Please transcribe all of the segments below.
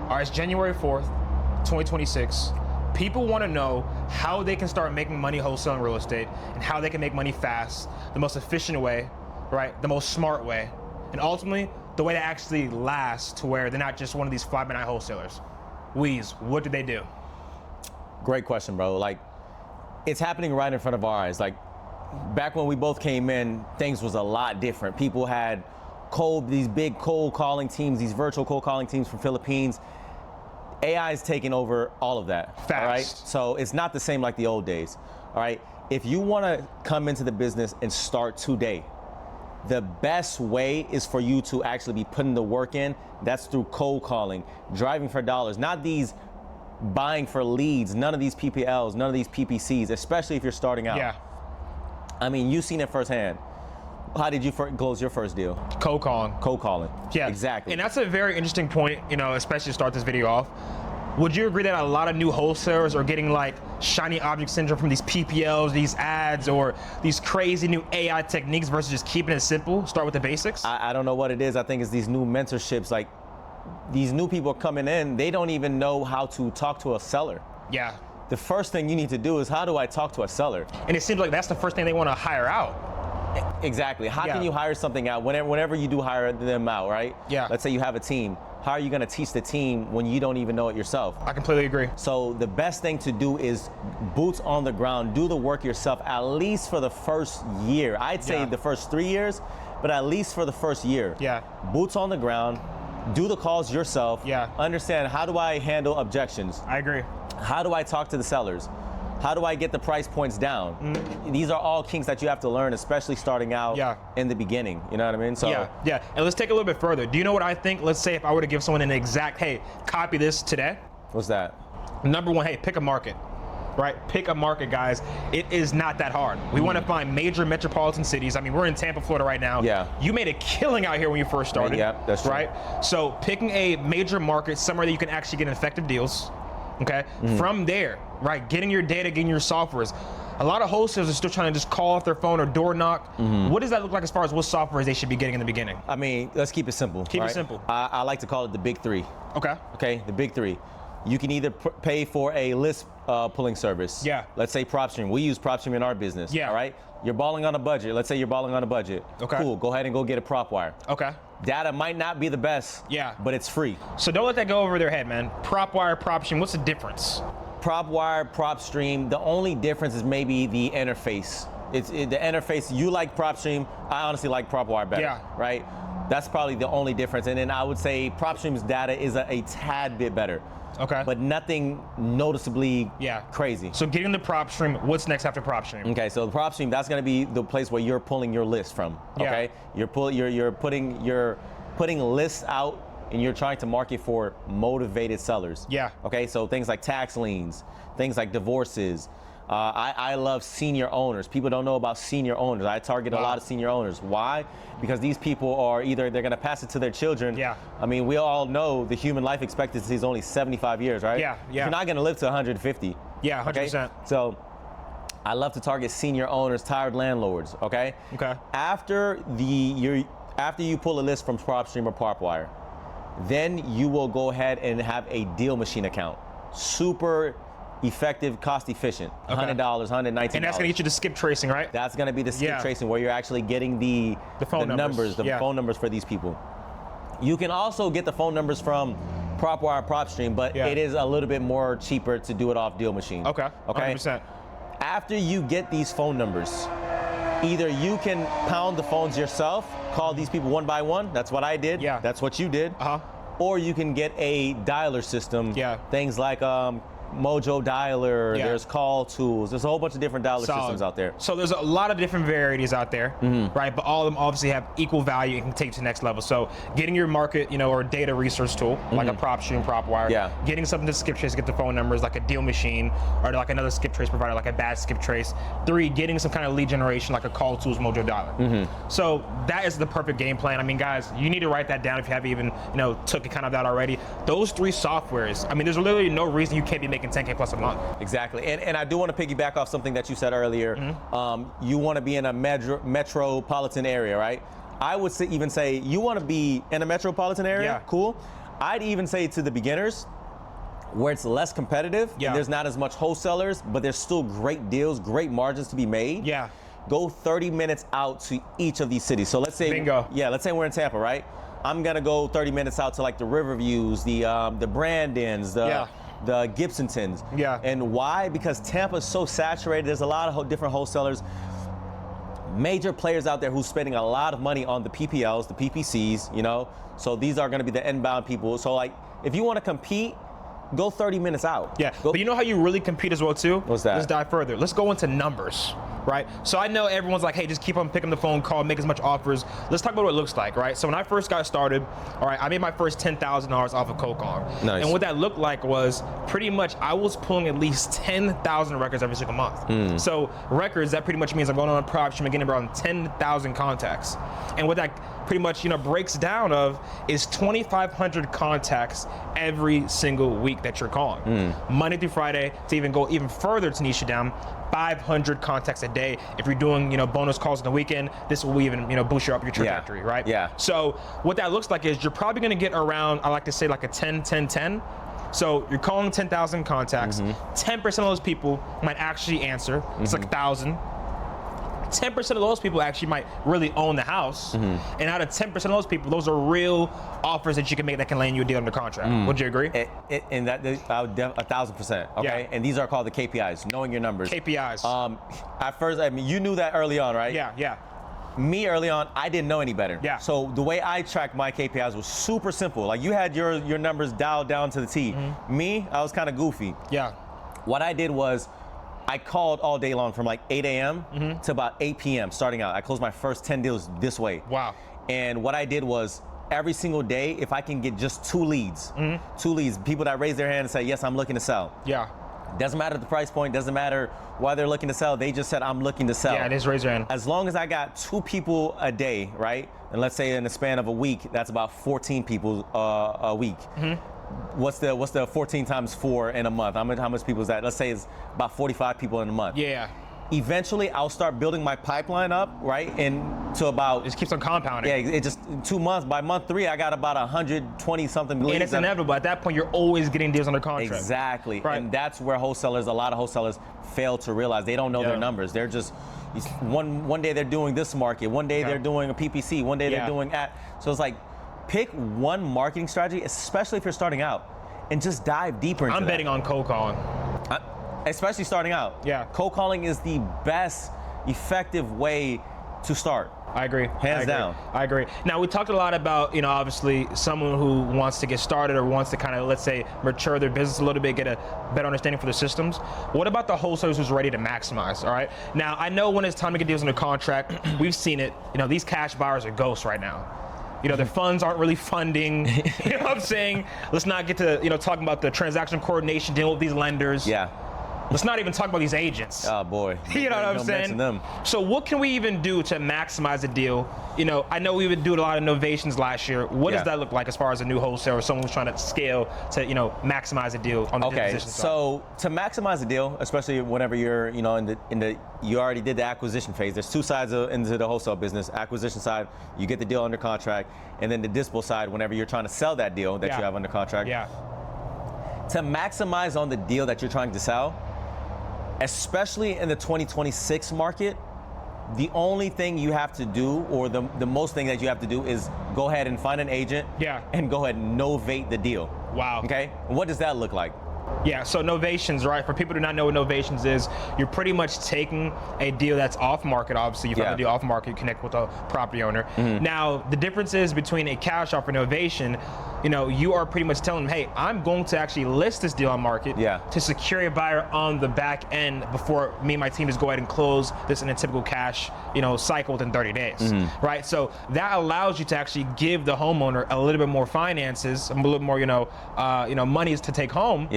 All right, it's January 4th, 2026. People want to know how they can start making money wholesaling real estate and how they can make money fast, the most efficient way, right? The most smart way. And ultimately, the way that actually lasts to where they're not just one of these fly-by-night wholesalers. Weez, what do they do? Great question, bro. Like, it's happening right in front of our eyes. Like, back when we both came in, things was a lot different. People had these big cold calling teams, these virtual cold calling teams from Philippines. AI is taking over all of that. Fast. All right? So it's not the same like the old days. All right? If you want to come into the business and start today, the best way is for you to actually be putting the work in. That's through cold calling, driving for dollars, not these buying for leads, none of these PPLs, none of these PPCs, especially if you're starting out. Yeah. I mean, you've seen it firsthand. How did you close your first deal? Cold calling. Cold calling. Yeah, exactly. And that's a very interesting point, especially to start this video off. Would you agree that a lot of new wholesalers are getting like shiny object syndrome from these PPLs, these ads, or these crazy new AI techniques versus just keeping it simple, start with the basics? I don't know what it is. I think it's these new mentorships. Like, these new people coming in, they don't even know how to talk to a seller. Yeah. The first thing you need to do is, how do I talk to a seller? And it seems like that's the first thing they want to hire out. Exactly. How can you hire something out whenever you do hire them out, right? Yeah. Let's say you have a team. How are you going to teach the team when you don't even know it yourself? I completely agree. So the best thing to do is boots on the ground, do the work yourself, at least for the first year. I'd say the first 3 years, but at least for the first year. Yeah. Boots on the ground, do the calls yourself. Yeah. Understand, how do I handle objections? I agree. How do I talk to the sellers? How do I get the price points down? Mm-hmm. These are all kinks that you have to learn, especially starting out in the beginning. You know what I mean? So yeah. And let's take it a little bit further. Do you know what I think? Let's say if I were to give someone an exact, hey, copy this today. What's that? Number one, hey, pick a market. Right? Pick a market, guys. It is not that hard. We want to find major metropolitan cities. I mean, we're in Tampa, Florida right now. Yeah. You made a killing out here when you first started. Yeah, that's true. Right? So picking a major market, somewhere that you can actually get effective deals. Okay. From there, right, getting your data, getting your softwares. A lot of wholesalers are still trying to just call off their phone or door knock. What does that look like as far as what softwares they should be getting in the beginning? I mean, let's keep it simple. Keep it simple. I like to call it the big three. Okay. Okay, the big three. You can either pay for a list pulling service. Yeah. Let's say PropStream. We use PropStream in our business. Yeah. All right. You're balling on a budget. Let's say you're balling on a budget. Okay. Cool. Go ahead and go get a PropWire. Okay. Data might not be the best. Yeah. But it's free. So don't let that go over their head, man. PropWire, PropStream. What's the difference? PropWire, PropStream. The only difference is maybe the interface. The interface. You like PropStream. I honestly like PropWire better. Yeah. Right. That's probably the only difference. And then I would say PropStream's data is a tad bit better. Okay. But nothing noticeably crazy. So getting the PropStream, what's next after PropStream? Okay, so the PropStream, that's going to be the place where you're pulling your list from. Okay, you're putting lists out, and you're trying to market for motivated sellers. Yeah. Okay, so things like tax liens, things like divorces. I love senior owners. People don't know about senior owners. I target a lot of senior owners. Why? Because these people are either they're going to pass it to their children. Yeah. I mean, we all know the human life expectancy is only 75 years, right? Yeah. You're not going to live to 150. Yeah, 100%. Okay? So I love to target senior owners, tired landlords. Okay. Okay. After you pull a list from PropStream or PropWire, then you will go ahead and have a deal machine account. Super effective, cost efficient. $100, $119. And that's gonna get you the skip tracing, right? That's gonna be the skip tracing, where you're actually getting the phone numbers for these people. You can also get the phone numbers from PropWire, PropStream, but it is a little bit more cheaper to do it off deal machine. Okay. 100%. After you get these phone numbers, either you can pound the phones yourself, call these people one by one. That's what I did. Yeah. That's what you did. Or you can get a dialer system. Yeah. Things like Mojo Dialer, there's Call Tools, there's a whole bunch of different dialer systems out there. So there's a lot of different varieties out there, right? But all of them obviously have equal value and can take you to the next level. So getting your market, or data research tool, like a PropStream, PropWire, getting something to skip trace, get the phone numbers, like a deal machine, or like another skip trace provider, like a bad skip trace. 3, getting some kind of lead generation, like a Call Tools, Mojo Dialer. So that is the perfect game plan. I mean, guys, you need to write that down if you haven't even, took account of that already. Those 3 softwares, I mean, there's literally no reason you can't be making 10K plus a month. Exactly, and I do want to piggyback off something that you said earlier. You want to be in a metropolitan area, right? I would even say you want to be in a metropolitan area. Cool. I'd even say to the beginners, where it's less competitive, and there's not as much wholesalers, but there's still great deals, great margins to be made. Yeah. Go 30 minutes out to each of these cities. So let's say, bingo. Yeah, let's say we're in Tampa, right? I'm gonna go 30 minutes out to like the Riverviews, the Brandons, the Gibsontons. Yeah. And why? Because Tampa's so saturated. There's a lot of different wholesalers, major players out there who's spending a lot of money on the PPLs, the PPCs, you know? So these are gonna be the inbound people. So like, if you wanna compete, go 30 minutes out. Yeah, but you know how you really compete as well too? What's that? Let's dive further. Let's go into numbers, right? So I know everyone's like, hey, just keep on picking the phone call, make as much offers. Let's talk about what it looks like, right? So when I first got started, all right, I made my first $10,000 off of cold calling. Nice. And what that looked like was pretty much I was pulling at least 10,000 records every single month. So records, that pretty much means I'm going on PropStream and getting around 10,000 contacts. And what that pretty much, you know, breaks down of is 2,500 contacts every single week that you're calling. Monday through Friday, to even go even further to niche it down, 500 contacts a day. If you're doing, you know, bonus calls on the weekend, this will even, you know, boost your trajectory, right? Yeah. So what that looks like is you're probably gonna get around, I like to say like a 10-10-10. So you're calling 10,000 contacts, 10% of those people might actually answer. It's like 1,000. 10% of those people actually might really own the house, and out of 10% of those people, those are real offers that you can make that can land you a deal under contract. Would you agree? And that 1,000%. Okay. Yeah. And these are called the KPIs, knowing your numbers. KPIs. At first, I mean, you knew that early on, right? Yeah. Me early on, I didn't know any better. Yeah. So the way I tracked my KPIs was super simple. Like you had your numbers dialed down to the T. Me, I was kind of goofy. Yeah. What I did was, I called all day long from like 8 a.m. to about 8 p.m. starting out. I closed my first 10 deals this way. Wow. And what I did was every single day, if I can get just 2 leads, people that raise their hand and say, yes, I'm looking to sell. Yeah. Doesn't matter the price point, doesn't matter why they're looking to sell. They just said, I'm looking to sell. Yeah, just raise your hand. As long as I got 2 people a day, right? And let's say in the span of a week, that's about 14 people a week. What's the 14 times 4 in a month? How much people is that? Let's say it's about 45 people in a month. Yeah. Eventually, I'll start building my pipeline up, right? And to about... It just keeps on compounding. Yeah, it just 2 months. By month 3, I got about 120 something leads. And it's inevitable. At that point, you're always getting deals under contract. Exactly. Right. And that's where a lot of wholesalers fail to realize. They don't know their numbers. They're just... One day they're doing this market. One day they're doing a PPC. One day they're doing So it's like, pick one marketing strategy, especially if you're starting out, and just dive deeper into I'm betting on cold calling. Especially starting out. Yeah. Cold calling is the best effective way to start. I agree. Hands down. I agree. Now, we talked a lot about, you know, obviously someone who wants to get started or wants to kind of, let's say, mature their business a little bit, get a better understanding for the systems. What about the wholesalers who's ready to maximize, all right? Now, I know when it's time to get deals under contract, we've seen it, you know, these cash buyers are ghosts right now. You know, their funds aren't really funding. You know what I'm saying? Let's not get to, you know, talking about the transaction coordination, dealing with these lenders. Yeah. Let's not even talk about these agents. Oh boy. You know what I'm saying? Them. So what can we even do to maximize a deal? You know, I know we would do a lot of novations last year. What does that look like as far as a new wholesaler or someone who's trying to scale to, you know, maximize a deal on the disposition side? So to maximize a deal, especially whenever you're, you know, you already did the acquisition phase. There's 2 sides into the wholesale business. Acquisition side, you get the deal under contract, and then the dispo side, whenever you're trying to sell that deal that you have under contract. Yeah. To maximize on the deal that you're trying to sell, especially in the 2026 market, the only thing you have to do, or the most thing that you have to do, is go ahead and find an agent and go ahead and novate the deal. Wow. Okay? What does that look like? Yeah, so novations, right? For people who do not know what novations is, you're pretty much taking a deal that's off market. Obviously, you find a deal off market, you connect with a property owner. Now, the difference is between a cash offer and novation, you know, you are pretty much telling them, hey, I'm going to actually list this deal on market to secure a buyer on the back end before me and my team just go ahead and close this in a typical cash, you know, cycle within 30 days, right? So that allows you to actually give the homeowner a little bit more finances, a little more, monies to take home.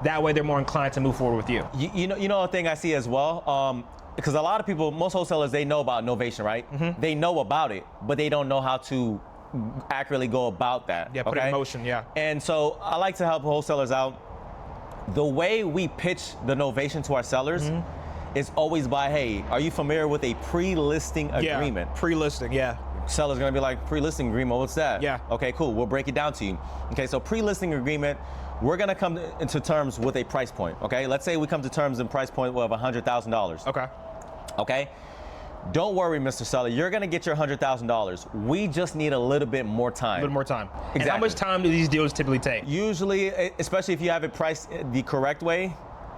That way they're more inclined to move forward with you. You know a thing I see as well, because a lot of people, most wholesalers, they know about novation, right? They know about it, but they don't know how to accurately go about that. Yeah, put it in motion, And so I like to help wholesalers out. The way we pitch the novation to our sellers is always by, hey, are you familiar with a pre-listing agreement? Pre-listing, seller's gonna be like, pre-listing agreement, what's that? Yeah. Okay, cool, we'll break it down to you. Okay, so pre-listing agreement, we're gonna come into terms with a price point, okay? Let's say we come to terms in price point of $100,000. Okay. Okay? Don't worry, Mr. Seller, you're gonna get your $100,000. We just need a little bit more time. A little more time. Exactly. And how much time do these deals typically take? Usually, especially if you have it priced the correct way,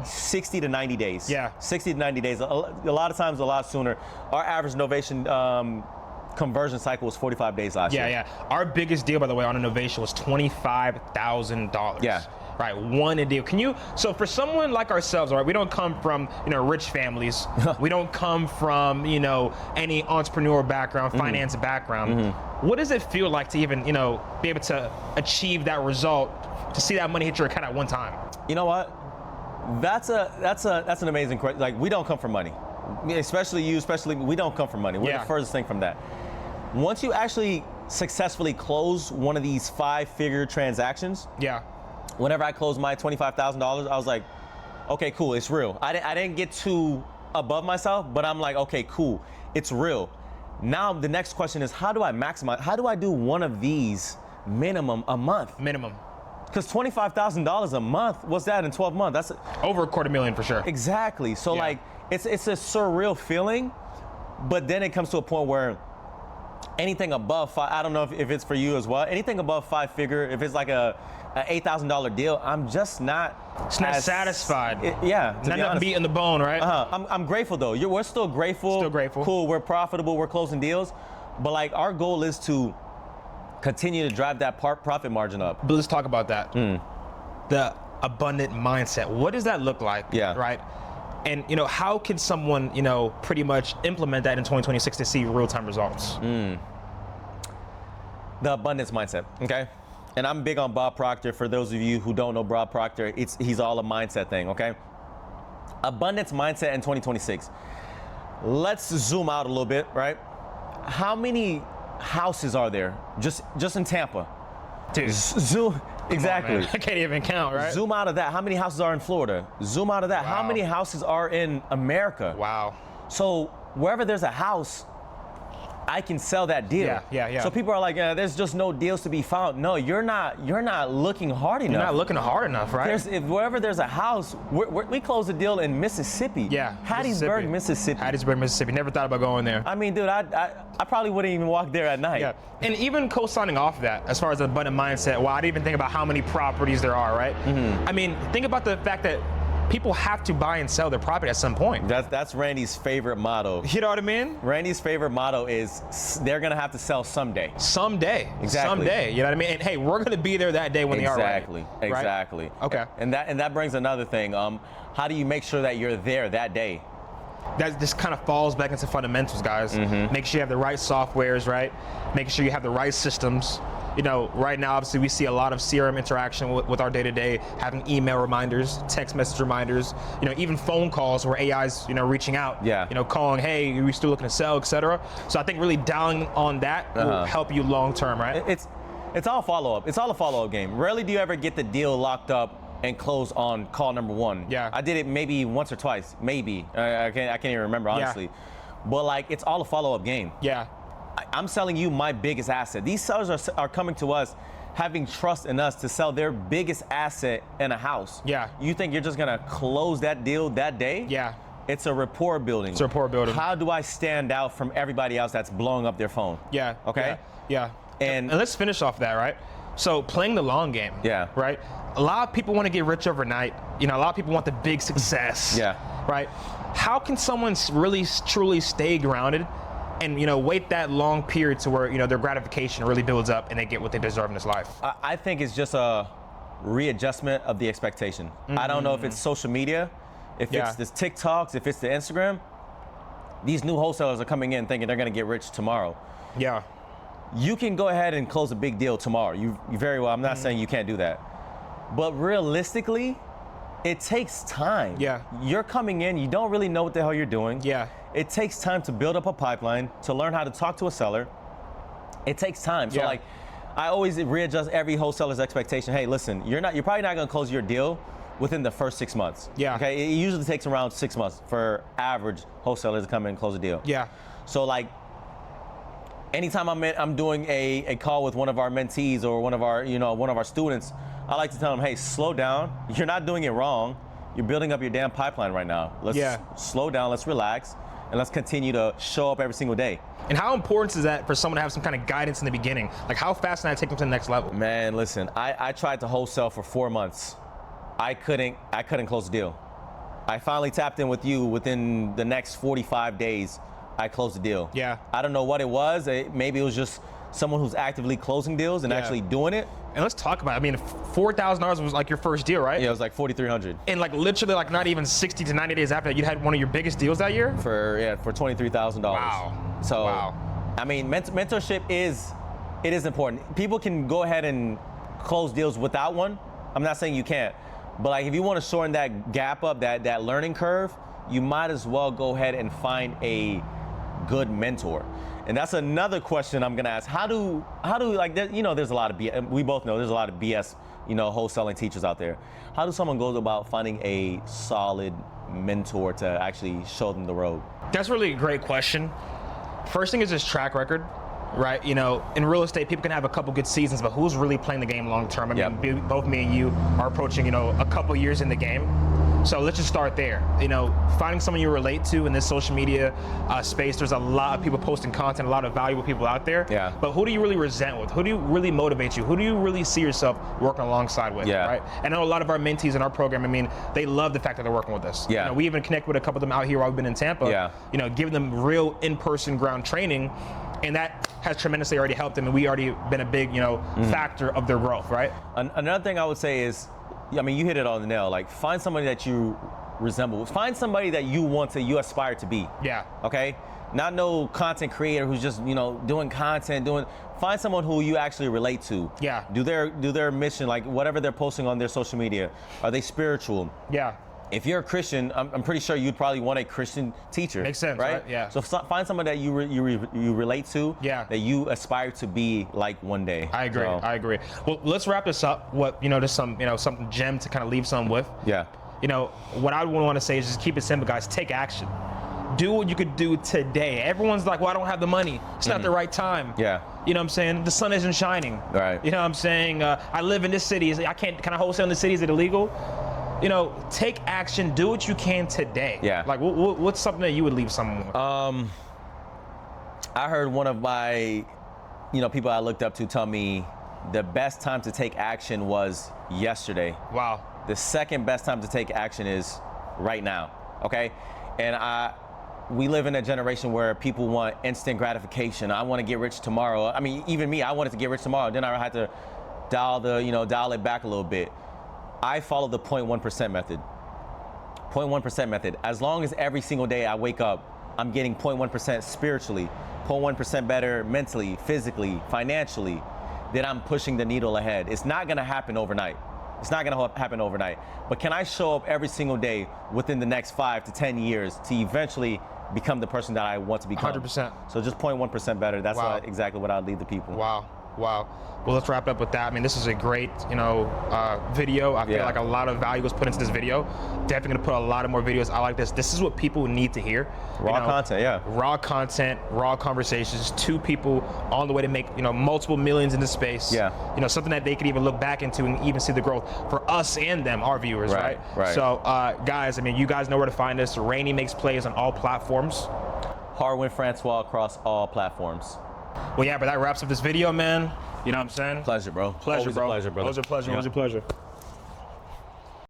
60 to 90 days. Yeah. 60 to 90 days. A lot of times, a lot sooner. Our average novation conversion cycle was 45 days last year. Yeah. Our biggest deal, by the way, on a novation was $25,000. Yeah. Right, one a deal. So for someone like ourselves, all right, we don't come from, rich families. We don't come from, any entrepreneurial background, finance background. What does it feel like to even, be able to achieve that result, to see that money hit your account at one time? You know what? That's an amazing question. Like, we don't come from money. Especially you, we don't come from money. We're the furthest thing from that. Once you actually successfully close one of these 5-figure transactions, whenever I closed my $25,000, I was like, okay, cool, it's real. I didn't get too above myself, but I'm like, okay, cool, it's real. Now the next question is, how do I maximize? How do I do one of these minimum a month? Minimum. Because $25,000 a month, what's that in 12 months? That's over $250,000 for sure. Exactly. So like, it's a surreal feeling, but then it comes to a point where anything above I don't know if it's for you as well, anything above 5-figure, if it's like a $8,000 deal, I'm just not. It's not satisfied. Not meat in the bone, right? I'm grateful though. We're still grateful. Still grateful. Cool. We're profitable. We're closing deals, but like our goal is to continue to drive that profit margin up. But let's talk about that. The abundant mindset. What does that look like? Yeah. Right. And how can someone pretty much implement that in 2026 to see real-time results? The abundance mindset. Okay. And I'm big on Bob Proctor. For those of you who don't know Bob Proctor, he's all a mindset thing, okay? Abundance mindset in 2026. Let's zoom out a little bit, right? How many houses are there just in Tampa? Dude, zoom. Exactly. On, I can't even count, right? Zoom out of that. How many houses are in Florida? Zoom out of that. Wow. How many houses are in America? Wow. So wherever there's a house, I can sell that deal. Yeah. So people are like, there's just no deals to be found. No, you're not looking hard enough. You're not looking hard enough, right? Wherever there's a house, we closed a deal in Mississippi. Yeah. Hattiesburg, Mississippi. Hattiesburg, Mississippi. Never thought about going there. I mean, dude, I probably wouldn't even walk there at night. Yeah. And even co-signing off that, as far as the abundant mindset, well, I didn't even think about how many properties there are, right? I mean, think about the fact that people have to buy and sell their property at some point. That's Randy's favorite motto. You know what I mean? Randy's favorite motto is they're gonna have to sell someday. Someday. Exactly. Someday. You know what I mean? And hey, we're gonna be there that day when they are ready. Exactly. Right? Okay. And that brings another thing. How do you make sure that you're there that day? That just kind of falls back into fundamentals, guys. Make sure you have the right softwares, right? Making sure you have the right systems. Right now, obviously, we see a lot of CRM interaction with our day-to-day, having email reminders, text message reminders, even phone calls where AI's, reaching out, calling, hey, are we still looking to sell, etc. So I think really dialing on that will help you long-term, right? It's all follow-up. It's all a follow-up game. Rarely do you ever get the deal locked up and close on call number one. Yeah. I did it maybe once or twice, maybe. I can't even remember, honestly. Yeah. But like, it's all a follow-up game. Yeah. I'm selling you my biggest asset. These sellers are coming to us having trust in us to sell their biggest asset in a house. Yeah. You think you're just gonna close that deal that day? Yeah. It's a rapport building. It's a rapport building. How do I stand out from everybody else that's blowing up their phone? Yeah. Okay? Yeah. And let's finish off that, right? So playing the long game. Yeah. Right? A lot of people want to get rich overnight. A lot of people want the big success. Yeah. Right? How can someone really, truly stay grounded and wait that long period to where their gratification really builds up and they get what they deserve in this life? I think it's just a readjustment of the expectation. I don't know if it's social media, if it's this TikToks, if it's the Instagram. These new wholesalers are coming in thinking they're going to get rich tomorrow. Yeah. You can go ahead and close a big deal tomorrow. You very well. I'm not saying you can't do that, but realistically, it takes time. Yeah. You're coming in. You don't really know what the hell you're doing. Yeah. It takes time to build up a pipeline, to learn how to talk to a seller. It takes time. So like, I always readjust every wholesaler's expectation. Hey, listen, you're probably not going to close your deal within the first 6 months. Yeah. Okay. It usually takes around 6 months for average wholesalers to come in and close a deal. Yeah. So like, anytime I'm doing a call with one of our mentees or one of our students, I like to tell them, hey, slow down. You're not doing it wrong. You're building up your damn pipeline right now. Let's slow down, let's relax, and let's continue to show up every single day. And how important is that for someone to have some kind of guidance in the beginning? Like, how fast can I take them to the next level? Man, listen, I tried to wholesale for 4 months. I couldn't close the deal. I finally tapped in with you within the next 45 days. I closed the deal. Yeah. I don't know what it was. Maybe it was just someone who's actively closing deals and actually doing it. And let's talk about it. I mean, $4,000 was like your first deal, right? Yeah, it was like $4,300. And like literally like not even 60 to 90 days after that, you had one of your biggest deals that year? For $23,000. Wow. So, wow. I mean, mentorship is important. People can go ahead and close deals without one. I'm not saying you can't. But like if you want to shorten that gap up, that learning curve, you might as well go ahead and find a good mentor. And that's another question I'm gonna ask. How do like, there's a lot of BS, we both know there's a lot of BS, wholesaling teachers out there. How does someone go about finding a solid mentor to actually show them the road? That's really a great question. First thing is just track record, right? In real estate, people can have a couple good seasons, but who's really playing the game long term? I mean, both me and you are approaching, a couple years in the game. So let's just start there. Finding someone you relate to in this social media space, there's a lot of people posting content, a lot of valuable people out there. Yeah. But who do you really resent with? Who do you really motivate you? Who do you really see yourself working alongside with? Yeah. Right? And I know a lot of our mentees in our program, I mean, they love the fact that they're working with us. Yeah. We even connect with a couple of them out here while we've been in Tampa. Yeah. Giving them real in-person ground training. And that has tremendously already helped them, and we already been a big, factor of their growth, right? Another thing I would say is, I mean, you hit it on the nail. Like, find somebody that you resemble. Find somebody that you aspire to be. Yeah. Okay? Not no content creator who's just, doing content, find someone who you actually relate to. Yeah. Do their mission, like whatever they're posting on their social media. Are they spiritual? Yeah. If you're a Christian, I'm pretty sure you'd probably want a Christian teacher. Makes sense, right? Yeah. So find someone that you relate to, that you aspire to be like one day. I agree. So, I agree. Well, let's wrap this up. Just something gem to kind of leave some with. Yeah. What I want to say is just keep it simple, guys. Take action. Do what you could do today. Everyone's like, well, I don't have the money. It's not the right time. Yeah. You know what I'm saying? The sun isn't shining. Right. You know what I'm saying? I live in this city. Can I wholesale in the city? Is it illegal? Take action. Do what you can today. Yeah. Like, what's something that you would leave someone with? I heard one of my, people I looked up to tell me the best time to take action was yesterday. Wow. The second best time to take action is right now. Okay. And we live in a generation where people want instant gratification. I want to get rich tomorrow. I mean, even me, I wanted to get rich tomorrow. Then I had to dial it back a little bit. I follow the 0.1% method. 0.1% method. As long as every single day I wake up, I'm getting 0.1% spiritually, 0.1% better mentally, physically, financially, then I'm pushing the needle ahead. It's not gonna happen overnight. It's not gonna happen overnight. But can I show up every single day within the next 5 to 10 years to eventually become the person that I want to become? 100%. So just 0.1% better. That's Wow. exactly what I'd lead the people. Wow. Well, let's wrap it up with that. I mean, this is a great, video. I feel like a lot of value was put into this video. Definitely gonna put a lot of more videos out like this. This is what people need to hear. Raw content, yeah. Raw content, raw conversations. Two people on the way to make, multiple millions in this space. Yeah. Something that they could even look back into and even see the growth for us and them, our viewers, right? Right. So, guys, I mean, you guys know where to find us. Rainey makes plays on all platforms. Harwin Francois across all platforms. Well, yeah, but that wraps up this video, man. You know what I'm saying? Pleasure, bro. Pleasure, Always bro. a pleasure, brother. Always a pleasure. Yeah. Always a pleasure.